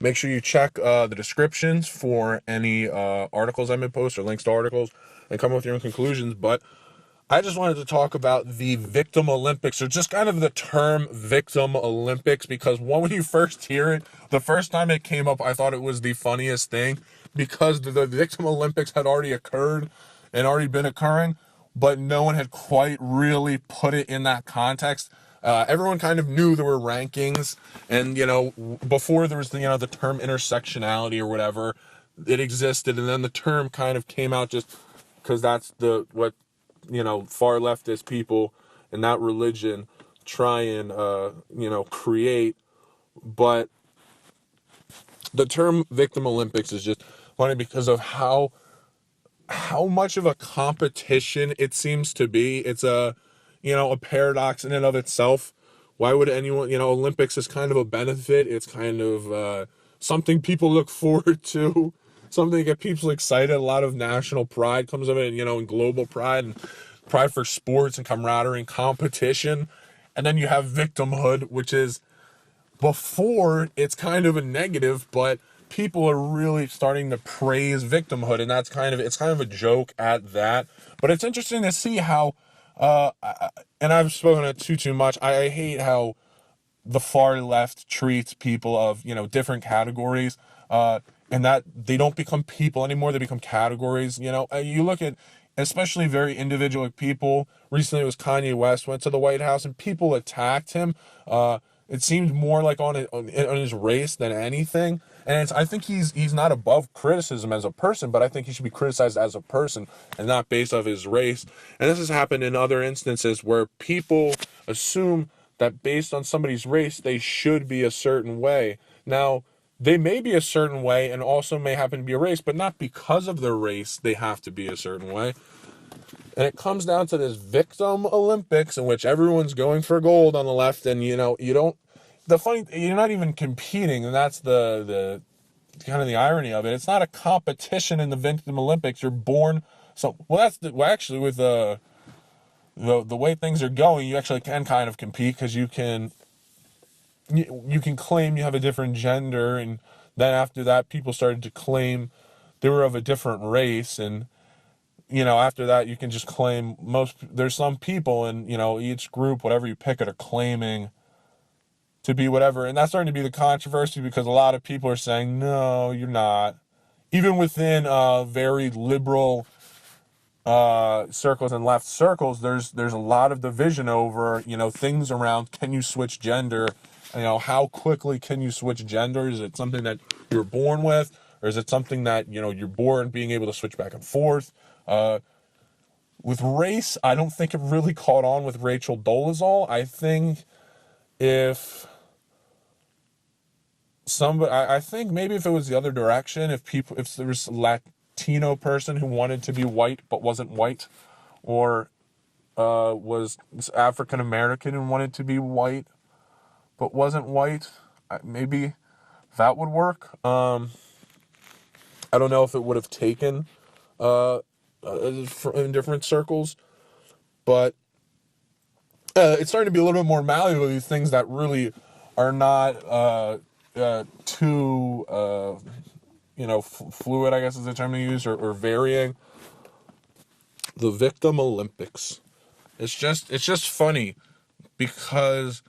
Make sure you check the descriptions for any articles I may post or links to articles and come up with your own conclusions. But I just wanted to talk about the Victim Olympics, or just kind of the term Victim Olympics, because when you first hear it, the first time it came up, I thought it was the funniest thing, because the Victim Olympics had already occurred and already been occurring, but no one had quite really put it in that context. Everyone kind of knew there were rankings, and before there was the term intersectionality or whatever, it existed, and then the term kind of came out just because that's the what far leftist people and that religion try and create. But the term Victim Olympics is just funny because of how much of a competition it seems to be. It's a paradox in and of itself. Why would anyone, Olympics is kind of a benefit. It's kind of something people look forward to, something that gets people excited. A lot of national pride comes of it, and global pride and pride for sports and camaraderie and competition. And then you have victimhood, which is, before, it's kind of a negative, but people are really starting to praise victimhood, and it's kind of a joke at that. But it's interesting to see how and I've spoken it too much. I hate how the far left treats people of different categories, and that they don't become people anymore, they become categories. You look at, especially very individual people. Recently it was Kanye West went to the White House and people attacked him. It seemed more like on his race than anything. And I think he's not above criticism as a person, but I think he should be criticized as a person and not based off his race. And this has happened in other instances where people assume that based on somebody's race, they should be a certain way. Now, they may be a certain way and also may happen to be a race, but not because of their race, they have to be a certain way. And it comes down to this Victim Olympics in which everyone's going for gold on the left, and you don't. You're not even competing, and that's the kind of the irony of it. It's not a competition in the Victim Olympics. You're born. So actually, with the way things are going, you actually can kind of compete, because you can claim you have a different gender, and then after that people started to claim they were of a different race, and after that you can just claim there's some people in each group, whatever you pick it, are claiming to be whatever. And that's starting to be the controversy, because a lot of people are saying, no, you're not. Even within very liberal circles and left circles, there's a lot of division over things around, can you switch gender? How quickly can you switch gender? Is it something that you're born with, or is it something that you're born being able to switch back and forth? With race, I don't think it really caught on with Rachel Dolezal. I think if I think maybe if it was the other direction, if there was a Latino person who wanted to be white but wasn't white, or was African American and wanted to be white but wasn't white, maybe that would work. I don't know if it would have taken in different circles, but it's starting to be a little bit more malleable, these things that really are not too fluid, I guess is the term to use, or varying. The Victim Olympics. It's just funny, because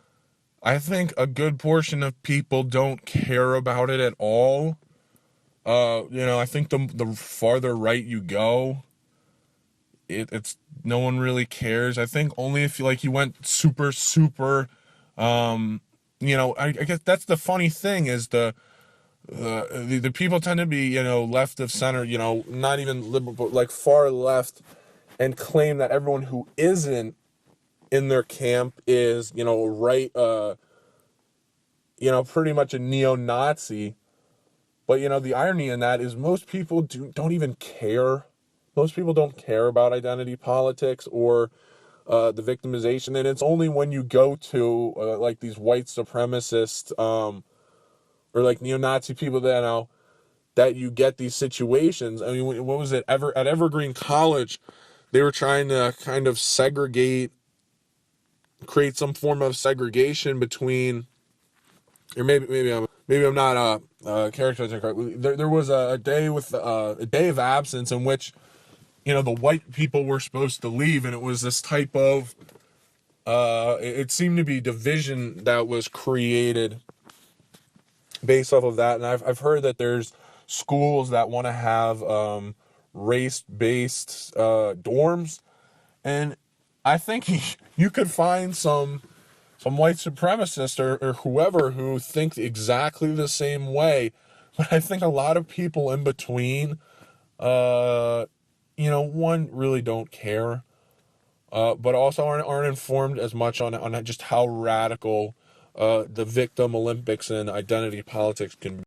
I think a good portion of people don't care about it at all. I think the farther right you go, it's no one really cares. I think only if you went super super, I guess that's the funny thing, is the people tend to be left of center, not even liberal, but like far left, and claim that everyone who isn't in their camp is right, pretty much a neo-Nazi. But the irony in that is most people don't even care. Most people don't care about identity politics or the victimization, and it's only when you go to like these white supremacist or like neo-Nazi people that you get these situations. I mean, what was it? At Evergreen College, they were trying to kind of create some form of segregation between, or maybe maybe I'm not characterizing it correctly. There was a day with a day of absence in which, you know, the white people were supposed to leave, and it was this type of it seemed to be division that was created based off of that. And I've heard that there's schools that want to have race-based dorms, and I think you could find some white supremacists or whoever who think exactly the same way. But I think a lot of people in between, one, really don't care, but also aren't informed as much on just how radical the victim Olympics and identity politics can be.